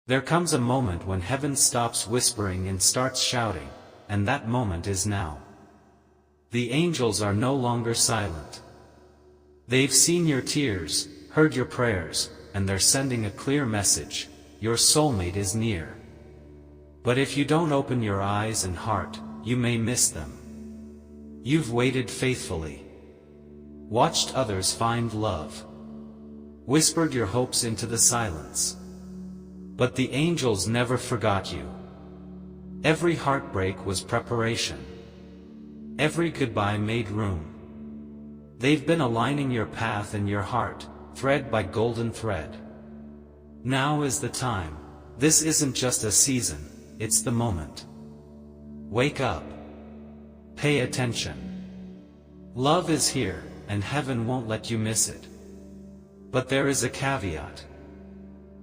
There comes a moment when heaven stops whispering and starts shouting, and that moment is now. The angels are no longer silent. They've seen your tears, heard your prayers, and they're sending a clear message: your soulmate is near. But if you don't open your eyes and heart, you may miss them. You've waited faithfully, watched others find love, whispered your hopes into the silence. But the angels never forgot you. Every heartbreak was preparation. Every goodbye made room. They've been aligning your path and your heart, thread by golden thread. Now is the time. This isn't just a season, it's the moment. Wake up. Pay attention. Love is here, and heaven won't let you miss it. But there is a caveat.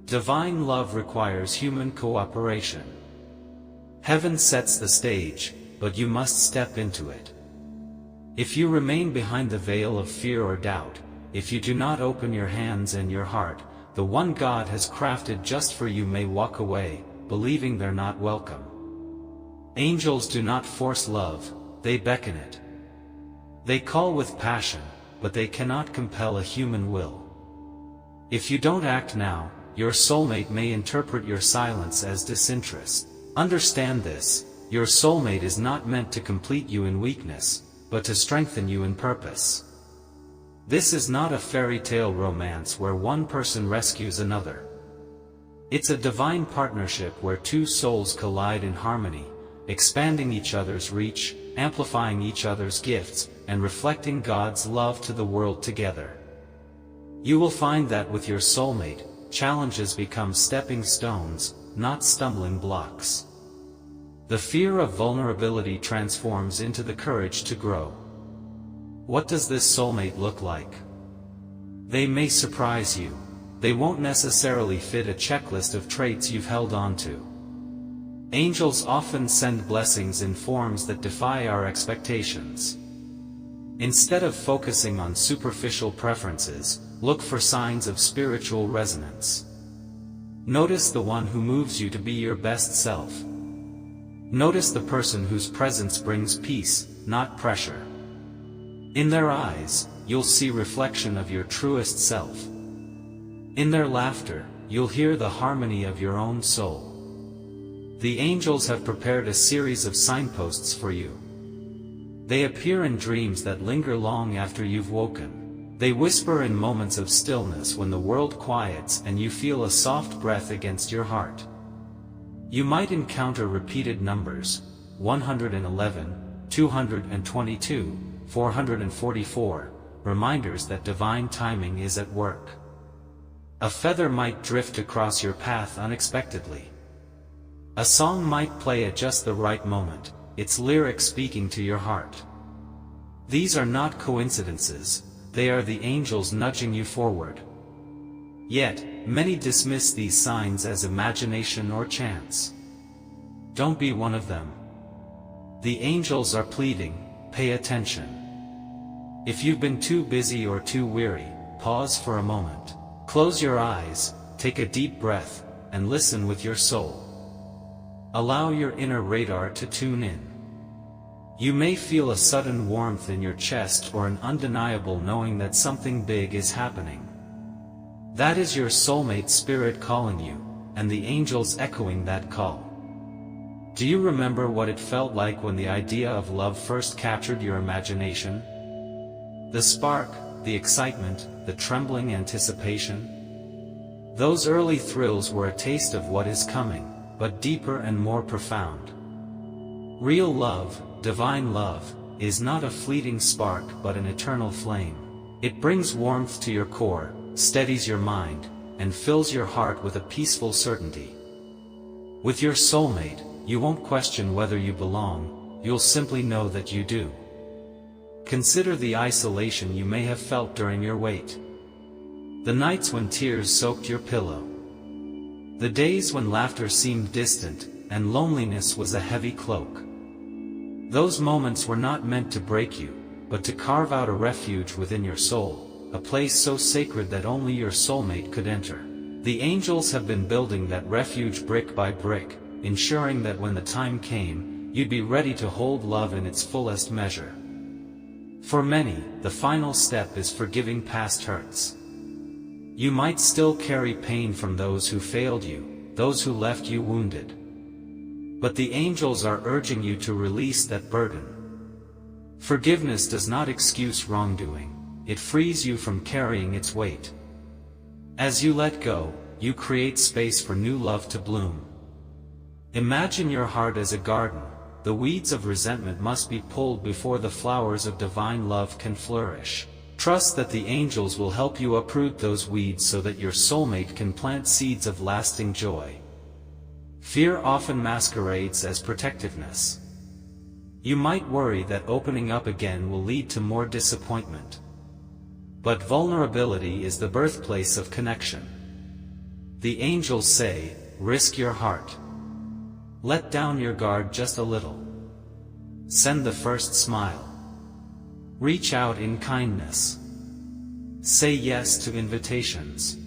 Divine love requires human cooperation. Heaven sets the stage, but you must step into it. If you remain behind the veil of fear or doubt, if you do not open your hands and your heart, the one God has crafted just for you may walk away, believing they're not welcome. Angels do not force love, they beckon it. They call with passion, but they cannot compel a human will. If you don't act now, your soulmate may interpret your silence as disinterest. Understand this: your soulmate is not meant to complete you in weakness, but to strengthen you in purpose. This is not a fairy tale romance where one person rescues another. It's a divine partnership where two souls collide in harmony, expanding each other's reach, amplifying each other's gifts, and reflecting God's love to the world together. You will find that with your soulmate, challenges become stepping stones, not stumbling blocks. The fear of vulnerability transforms into the courage to grow. What does this soulmate look like? They may surprise you. They won't necessarily fit a checklist of traits you've held on to. Angels often send blessings in forms that defy our expectations. Instead of focusing on superficial preferences, look for signs of spiritual resonance. Notice the one who moves you to be your best self. Notice the person whose presence brings peace, not pressure. In their eyes, you'll see reflection of your truest self. In their laughter, you'll hear the harmony of your own soul. The angels have prepared a series of signposts for you. They appear in dreams that linger long after you've woken. They whisper in moments of stillness when the world quiets and you feel a soft breath against your heart. You might encounter repeated numbers: 111, 222, 444, reminders that divine timing is at work. A feather might drift across your path unexpectedly. A song might play at just the right moment, its lyrics speaking to your heart. These are not coincidences, they are the angels nudging you forward. Yet, many dismiss these signs as imagination or chance. Don't be one of them. The angels are pleading, pay attention. If you've been too busy or too weary, pause for a moment. Close your eyes, take a deep breath, and listen with your soul. Allow your inner radar to tune in. You may feel a sudden warmth in your chest or an undeniable knowing that something big is happening. That is your soulmate spirit calling you, and the angels echoing that call. Do you remember what it felt like when the idea of love first captured your imagination? The spark, the excitement, the trembling anticipation? Those early thrills were a taste of what is coming, but deeper and more profound. Real love, divine love, is not a fleeting spark but an eternal flame. It brings warmth to your core, steadies your mind, and fills your heart with a peaceful certainty. With your soulmate, you won't question whether you belong, you'll simply know that you do. Consider the isolation you may have felt during your wait. The nights when tears soaked your pillow. The days when laughter seemed distant, and loneliness was a heavy cloak. Those moments were not meant to break you, but to carve out a refuge within your soul, a place so sacred that only your soulmate could enter. The angels have been building that refuge brick by brick, ensuring that when the time came, you'd be ready to hold love in its fullest measure. For many, the final step is forgiving past hurts. You might still carry pain from those who failed you, those who left you wounded. But the angels are urging you to release that burden. Forgiveness does not excuse wrongdoing, it frees you from carrying its weight. As you let go, you create space for new love to bloom. Imagine your heart as a garden. The weeds of resentment must be pulled before the flowers of divine love can flourish. Trust that the angels will help you uproot those weeds so that your soulmate can plant seeds of lasting joy. Fear often masquerades as protectiveness. You might worry that opening up again will lead to more disappointment. But vulnerability is the birthplace of connection. The angels say, risk your heart. Let down your guard just a little. Send the first smile. Reach out in kindness. Say yes to invitations.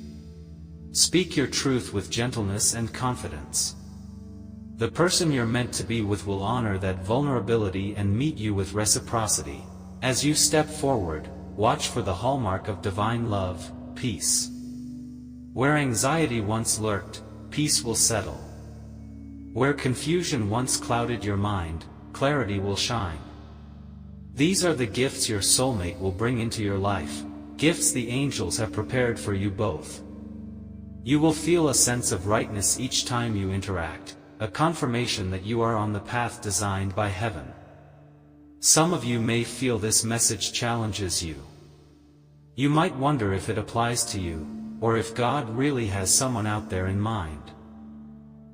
Speak your truth with gentleness and confidence. The person you're meant to be with will honor that vulnerability and meet you with reciprocity. As you step forward, watch for the hallmark of divine love, peace. Where anxiety once lurked, peace will settle. Where confusion once clouded your mind, clarity will shine. These are the gifts your soulmate will bring into your life, gifts the angels have prepared for you both. You will feel a sense of rightness each time you interact, a confirmation that you are on the path designed by heaven. Some of you may feel this message challenges you. You might wonder if it applies to you, or if God really has someone out there in mind.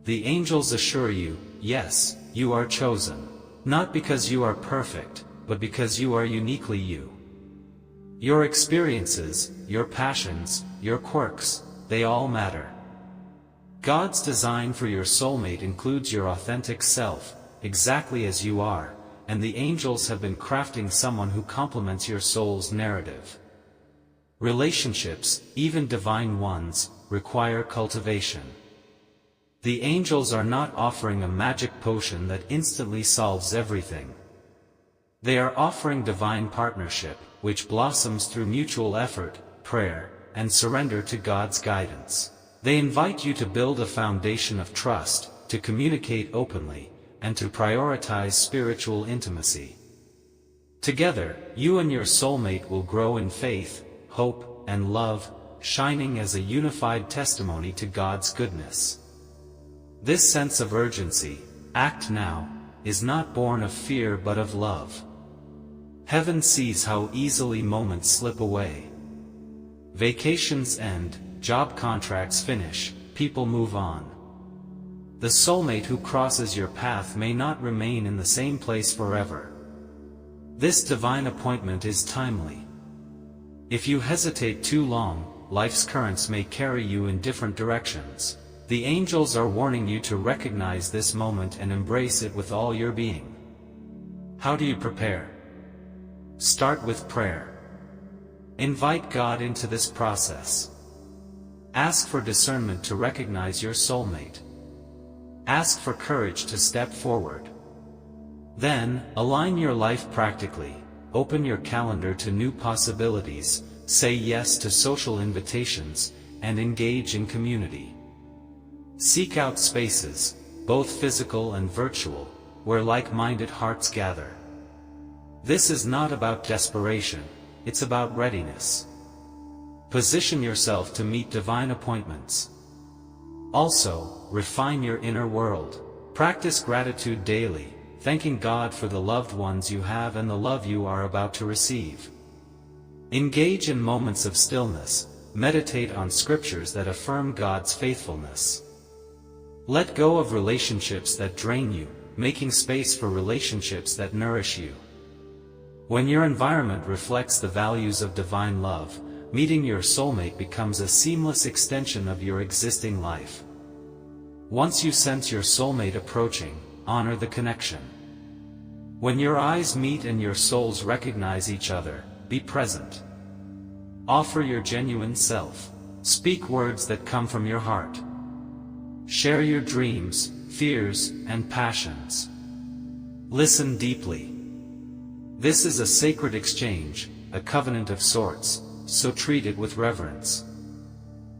The angels assure you, yes, you are chosen. Not because you are perfect, but because you are uniquely you. Your experiences, your passions, your quirks, they all matter. God's design for your soulmate includes your authentic self, exactly as you are, and the angels have been crafting someone who complements your soul's narrative. Relationships, even divine ones, require cultivation. The angels are not offering a magic potion that instantly solves everything. They are offering divine partnership, which blossoms through mutual effort, prayer, and surrender to God's guidance. They invite you to build a foundation of trust, to communicate openly, and to prioritize spiritual intimacy. Together, you and your soulmate will grow in faith, hope, and love, shining as a unified testimony to God's goodness. This sense of urgency, act now, is not born of fear but of love. Heaven sees how easily moments slip away. Vacations end, job contracts finish, people move on. The soulmate who crosses your path may not remain in the same place forever. This divine appointment is timely. If you hesitate too long, life's currents may carry you in different directions. The angels are warning you to recognize this moment and embrace it with all your being. How do you prepare? Start with prayer. Invite God into this process. Ask for discernment to recognize your soulmate. Ask for courage to step forward. Then, align your life practically. Open your calendar to new possibilities, say yes to social invitations, and engage in community. Seek out spaces, both physical and virtual, where like-minded hearts gather. This is not about desperation, it's about readiness. Position yourself to meet divine appointments. Also, refine your inner world. Practice gratitude daily, thanking God for the loved ones you have and the love you are about to receive. Engage in moments of stillness, meditate on scriptures that affirm God's faithfulness. Let go of relationships that drain you, making space for relationships that nourish you. When your environment reflects the values of divine love, meeting your soulmate becomes a seamless extension of your existing life. Once you sense your soulmate approaching, honor the connection. When your eyes meet and your souls recognize each other, be present. Offer your genuine self. Speak words that come from your heart. Share your dreams, fears, and passions. Listen deeply. This is a sacred exchange, a covenant of sorts, so treat it with reverence.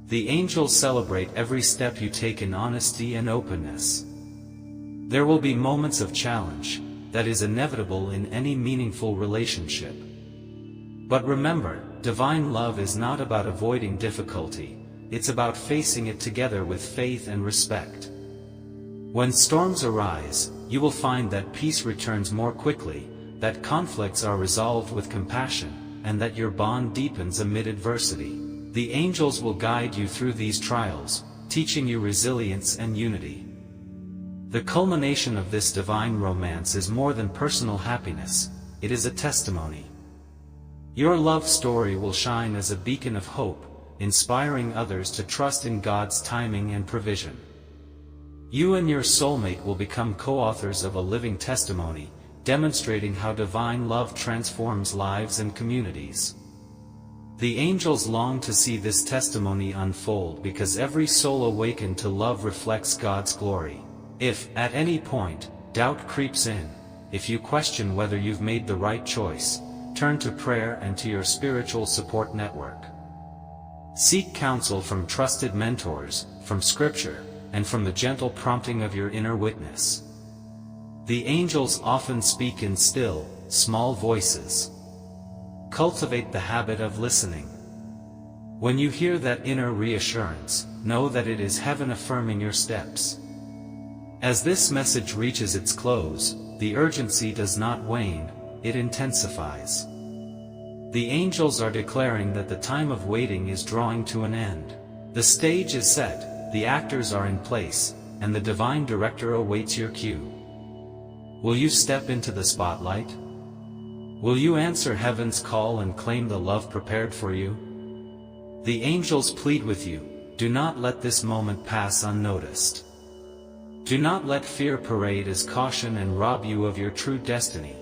The angels celebrate every step you take in honesty and openness. There will be moments of challenge, that is inevitable in any meaningful relationship. But remember, divine love is not about avoiding difficulty, it's about facing it together with faith and respect. When storms arise, you will find that peace returns more quickly, that conflicts are resolved with compassion, and that your bond deepens amid adversity. The angels will guide you through these trials, teaching you resilience and unity. The culmination of this divine romance is more than personal happiness, it is a testimony. Your love story will shine as a beacon of hope, inspiring others to trust in God's timing and provision. You and your soulmate will become co-authors of a living testimony, demonstrating how divine love transforms lives and communities. The angels long to see this testimony unfold because every soul awakened to love reflects God's glory. If, at any point, doubt creeps in, if you question whether you've made the right choice, turn to prayer and to your spiritual support network. Seek counsel from trusted mentors, from Scripture, and from the gentle prompting of your inner witness. The angels often speak in still, small voices. Cultivate the habit of listening. When you hear that inner reassurance, know that it is heaven affirming your steps. As this message reaches its close, the urgency does not wane, it intensifies. The angels are declaring that the time of waiting is drawing to an end. The stage is set, the actors are in place, and the divine director awaits your cue. Will you step into the spotlight? Will you answer heaven's call and claim the love prepared for you? The angels plead with you, do not let this moment pass unnoticed. Do not let fear parade as caution and rob you of your true destiny.